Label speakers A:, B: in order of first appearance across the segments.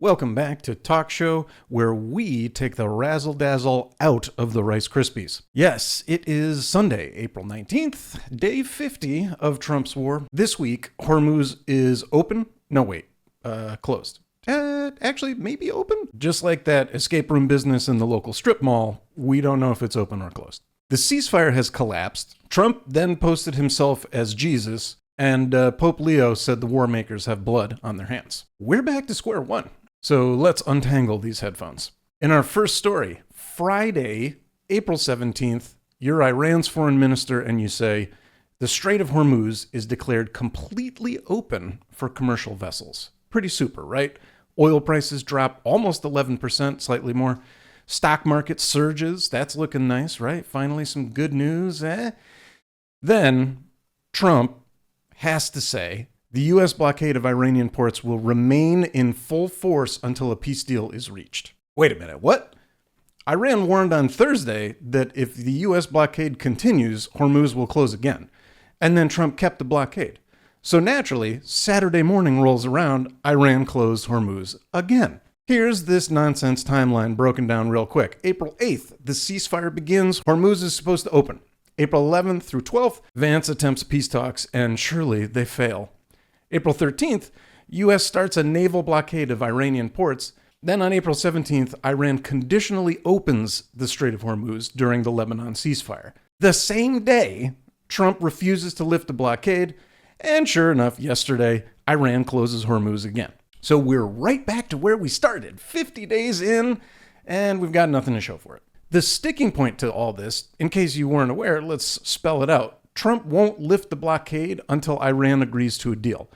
A: Welcome back to Talk Show, where we take the razzle-dazzle out of the Rice Krispies. Yes, it is Sunday, April 19th, day 50 of Trump's war. This week, Hormuz is open. No, wait, closed. Actually, maybe open? Just like that escape room business in the local strip mall, we don't know if it's open or closed. The ceasefire has collapsed. Trump then posted himself as Jesus, and Pope Leo said the Warmakers have blood on their hands. We're back to square one. So let's untangle these headphones. In our first story, Friday, April 17th, you're Iran's foreign minister and you say, the Strait of Hormuz is declared completely open for commercial vessels. Pretty super, right? Oil prices drop almost 11%, slightly more. Stock market surges. That's looking nice, right? Finally, some good news, eh? Then Trump has to say, the U.S. blockade of Iranian ports will remain in full force until a peace deal is reached. Wait a minute, what? Iran warned on Thursday that if the U.S. blockade continues, Hormuz will close again. And then Trump kept the blockade. So naturally, Saturday morning rolls around, Iran closed Hormuz again. Here's this nonsense timeline broken down real quick. April 8th, the ceasefire begins. Hormuz is supposed to open. April 11th through 12th, Vance attempts peace talks, and surely they fail. April 13th, U.S. starts a naval blockade of Iranian ports. Then on April 17th, Iran conditionally opens the Strait of Hormuz during the Lebanon ceasefire. The same day, Trump refuses to lift the blockade, and sure enough, yesterday, Iran closes Hormuz again. So we're right back to where we started, 50 days in, and we've got nothing to show for it. The sticking point to all this, in case you weren't aware, let's spell it out. Trump won't lift the blockade until Iran agrees to a deal.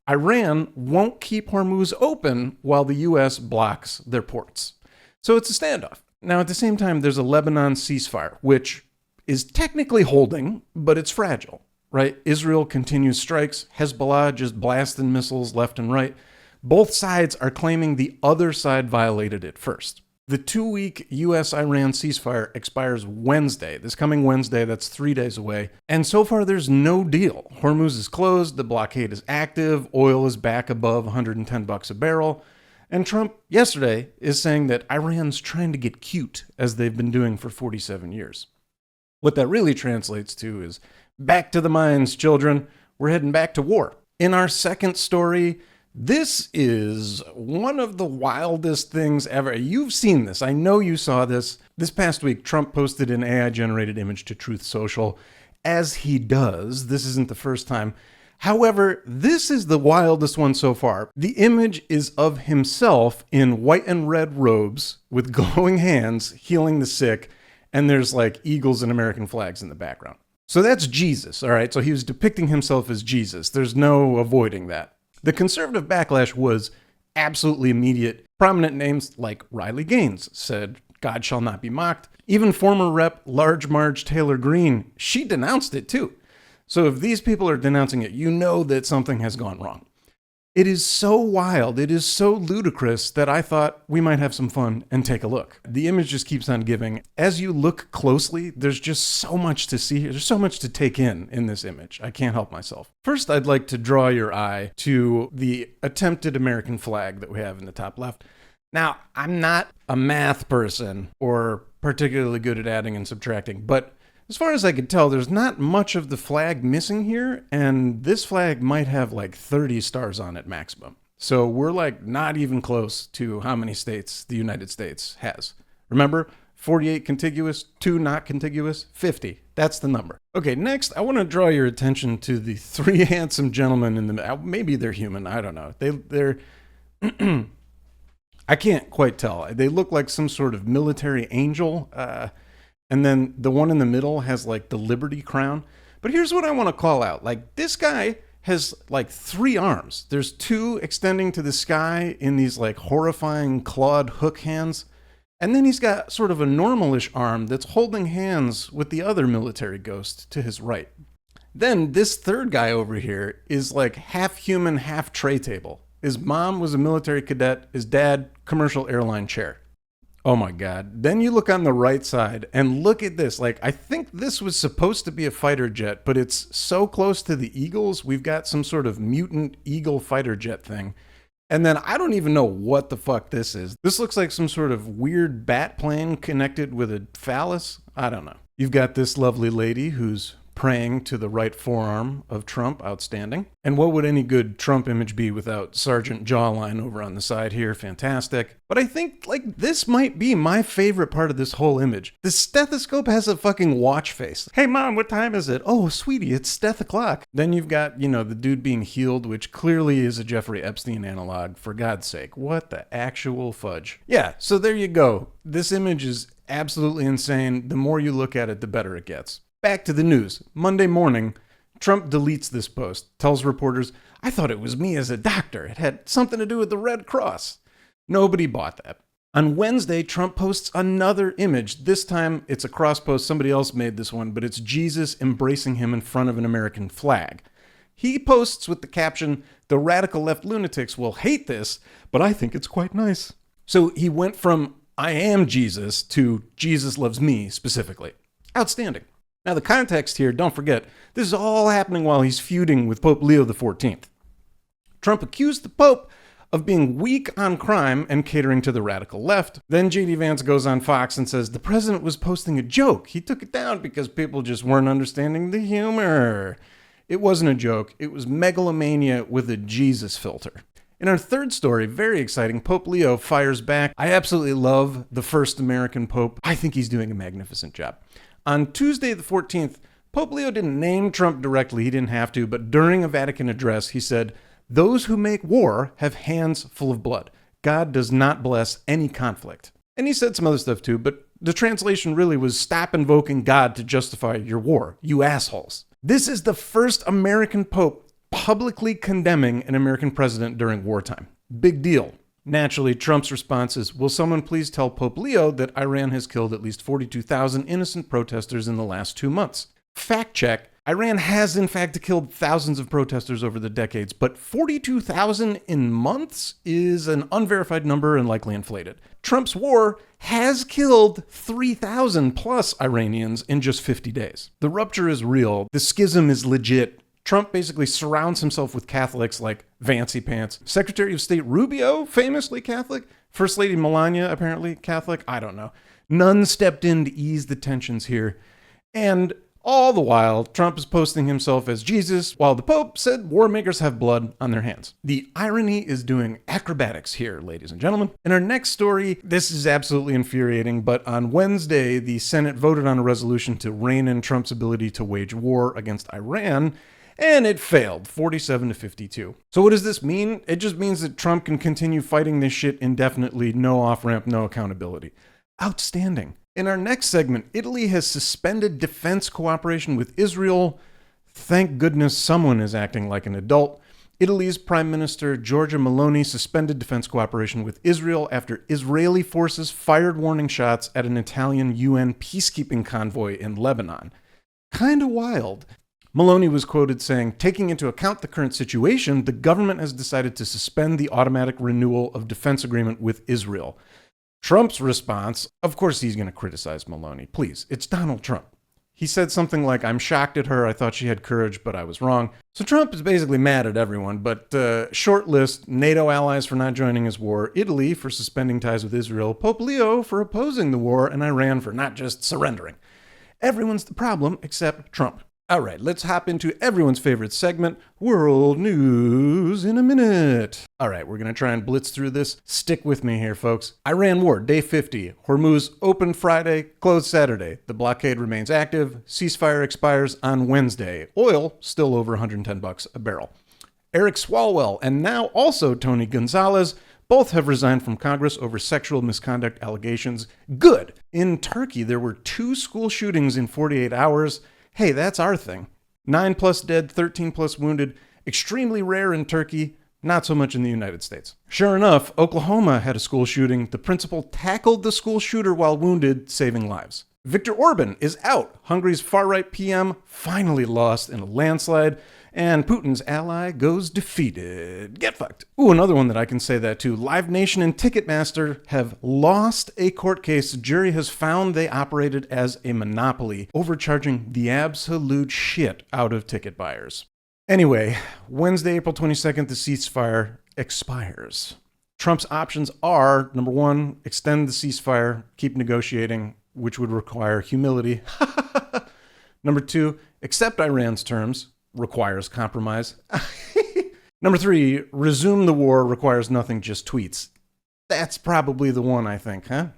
A: Iran won't keep Hormuz open while the U.S. blocks their ports. So it's a standoff. Now, at the same time, there's a Lebanon ceasefire, which is technically holding, but it's fragile, right? Israel continues strikes. Hezbollah just blasting missiles left and right. Both sides are claiming the other side violated it first. The 2-week U.S.-Iran ceasefire expires Wednesday. This coming Wednesday, that's 3 days away. And so far, there's no deal. Hormuz is closed, the blockade is active, oil is back above $110 a barrel. And Trump, yesterday, is saying that Iran's trying to get cute, as they've been doing for 47 years. What that really translates to is, back to the mines, children. We're heading back to war. In our second story, this is one of the wildest things ever. You've seen this. I know you saw this. This past week, Trump posted an AI-generated image to Truth Social. As he does, this isn't the first time. However, this is the wildest one so far. The image is of himself in white and red robes with glowing hands healing the sick, and there's like eagles and American flags in the background. So that's Jesus, all right? So he was depicting himself as Jesus. There's no avoiding that. The conservative backlash was absolutely immediate. Prominent names like Riley Gaines said, God shall not be mocked. Even former Rep. Large Marge Taylor Greene, she denounced it too. So if these people are denouncing it, you know that something has gone wrong. It is so wild, it is so ludicrous that I thought we might have some fun and take a look. The image just keeps on giving. As you look closely, there's just so much to see. There's so much to take in this image. I can't help myself. First, I'd like to draw your eye to the attempted American flag that we have in the top left. Now, I'm not a math person or particularly good at adding and subtracting, but as far as I could tell, there's not much of the flag missing here, and this flag might have like 30 stars on it maximum. So we're like not even close to how many states the United States has. Remember, 48 contiguous, 2 not contiguous, 50. That's the number. Okay, next, I want to draw your attention to the 3 handsome gentlemen in the... Maybe they're human, I don't know. They're... I can't quite tell. They look like some sort of military angel, and then the one in the middle has like the Liberty crown. But here's what I want to call out. Like this guy has like 3 arms. There's 2 extending to the sky in these like horrifying clawed hook hands. And then he's got sort of a normalish arm that's holding hands with the other military ghost to his right. Then this third guy over here is like half human, half tray table. His mom was a military cadet. His dad, commercial airline chair. Oh my God. Then you look on the right side and look at this. Like, I think this was supposed to be a fighter jet, but it's so close to the Eagles. We've got some sort of mutant eagle fighter jet thing. And then I don't even know what the fuck this is. This looks like some sort of weird bat plane connected with a phallus. I don't know. You've got this lovely lady who's praying to the right forearm of Trump, outstanding. And what would any good Trump image be without Sergeant Jawline over on the side here? Fantastic. But I think, like, this might be my favorite part of this whole image. The stethoscope has a fucking watch face. Hey, Mom, what time is it? Oh, sweetie, it's steth o'clock. Then you've got, the dude being healed, which clearly is a Jeffrey Epstein analog, for God's sake. What the actual fudge? Yeah, so there you go. This image is absolutely insane. The more you look at it, the better it gets. Back to the news. Monday morning, Trump deletes this post, tells reporters, I thought it was me as a doctor. It had something to do with the Red Cross. Nobody bought that. On Wednesday, Trump posts another image. This time, it's a cross post. Somebody else made this one, but it's Jesus embracing him in front of an American flag. He posts with the caption, the radical left lunatics will hate this, but I think it's quite nice. So he went from I am Jesus to Jesus loves me specifically. Outstanding. Now, the context here, don't forget, this is all happening while he's feuding with Pope Leo XIV. Trump accused the Pope of being weak on crime and catering to the radical left. Then J.D. Vance goes on Fox and says the president was posting a joke. He took it down because people just weren't understanding the humor. It wasn't a joke. It was megalomania with a Jesus filter. In our third story, very exciting, Pope Leo fires back. I absolutely love the first American Pope. I think he's doing a magnificent job. On Tuesday the 14th, Pope Leo didn't name Trump directly, he didn't have to, but during a Vatican address, he said, those who make war have hands full of blood. God does not bless any conflict. And he said some other stuff too, but the translation really was stop invoking God to justify your war, you assholes. This is the first American Pope publicly condemning an American president during wartime. Big deal. Naturally, Trump's response is, will someone please tell Pope Leo that Iran has killed at least 42,000 innocent protesters in the last 2 months? Fact check. Iran has, in fact, killed thousands of protesters over the decades, but 42,000 in months is an unverified number and likely inflated. Trump's war has killed 3,000 plus Iranians in just 50 days. The rupture is real. The schism is legit. Trump basically surrounds himself with Catholics like Vancy Pants. Secretary of State Rubio, famously Catholic. First Lady Melania, apparently Catholic. I don't know. None stepped in to ease the tensions here. And all the while, Trump is posting himself as Jesus, while the Pope said Warmakers have blood on their hands. The irony is doing acrobatics here, ladies and gentlemen. In our next story, this is absolutely infuriating, but on Wednesday, the Senate voted on a resolution to rein in Trump's ability to wage war against Iran, and it failed, 47 to 52. So what does this mean? It just means that Trump can continue fighting this shit indefinitely, no off-ramp, no accountability. Outstanding. In our next segment, Italy has suspended defense cooperation with Israel. Thank goodness someone is acting like an adult. Italy's Prime Minister Giorgia Meloni suspended defense cooperation with Israel after Israeli forces fired warning shots at an Italian UN peacekeeping convoy in Lebanon. Kinda wild. Meloni was quoted saying, taking into account the current situation, the government has decided to suspend the automatic renewal of defense agreement with Israel. Trump's response, of course he's going to criticize Meloni. Please, it's Donald Trump. He said something like, I'm shocked at her, I thought she had courage, but I was wrong. So Trump is basically mad at everyone, but short list, NATO allies for not joining his war, Italy for suspending ties with Israel, Pope Leo for opposing the war, and Iran for not just surrendering. Everyone's the problem except Trump. All right, let's hop into everyone's favorite segment, World News in a Minute. All right, we're going to try and blitz through this. Stick with me here, folks. Iran war, day 50. Hormuz open Friday, closed Saturday. The blockade remains active. Ceasefire expires on Wednesday. Oil still over $110 a barrel. Eric Swalwell and now also Tony Gonzalez both have resigned from Congress over sexual misconduct allegations. Good. In Turkey, there were 2 school shootings in 48 hours. Hey, that's our thing. 9 plus dead, 13 plus wounded. Extremely rare in Turkey, not so much in the United States. Sure enough, Oklahoma had a school shooting. The principal tackled the school shooter while wounded, saving lives. Viktor Orban is out. Hungary's far-right PM finally lost in a landslide, and Putin's ally goes defeated. Get fucked. Ooh, another one that I can say that too. Live Nation and Ticketmaster have lost a court case. The jury has found they operated as a monopoly, overcharging the absolute shit out of ticket buyers. Anyway, Wednesday, April 22nd, the ceasefire expires. Trump's options are, number one, extend the ceasefire, keep negotiating, which would require humility. Number two, accept Iran's terms, requires compromise. Number three, resume the war, requires nothing, just tweets. That's probably the one, I think, huh?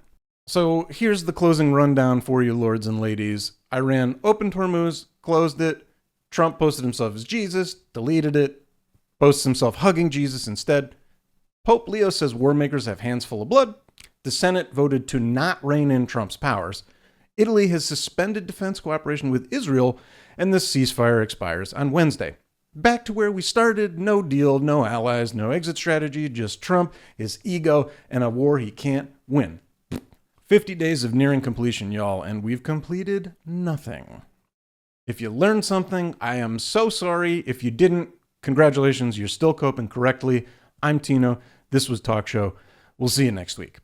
A: So here's the closing rundown for you, lords and ladies. Iran opened Hormuz, closed it. Trump posted himself as Jesus, deleted it, posts himself hugging Jesus instead. Pope Leo says Warmakers have hands full of blood. The Senate voted to not rein in Trump's powers. Italy has suspended defense cooperation with Israel, and the ceasefire expires on Wednesday. Back to where we started, no deal, no allies, no exit strategy, just Trump, his ego, and a war he can't win. 50 days of nearing completion, y'all, and we've completed nothing. If you learned something, I am so sorry. If you didn't, congratulations, you're still coping correctly. I'm Tino. This was Talk Show. We'll see you next week.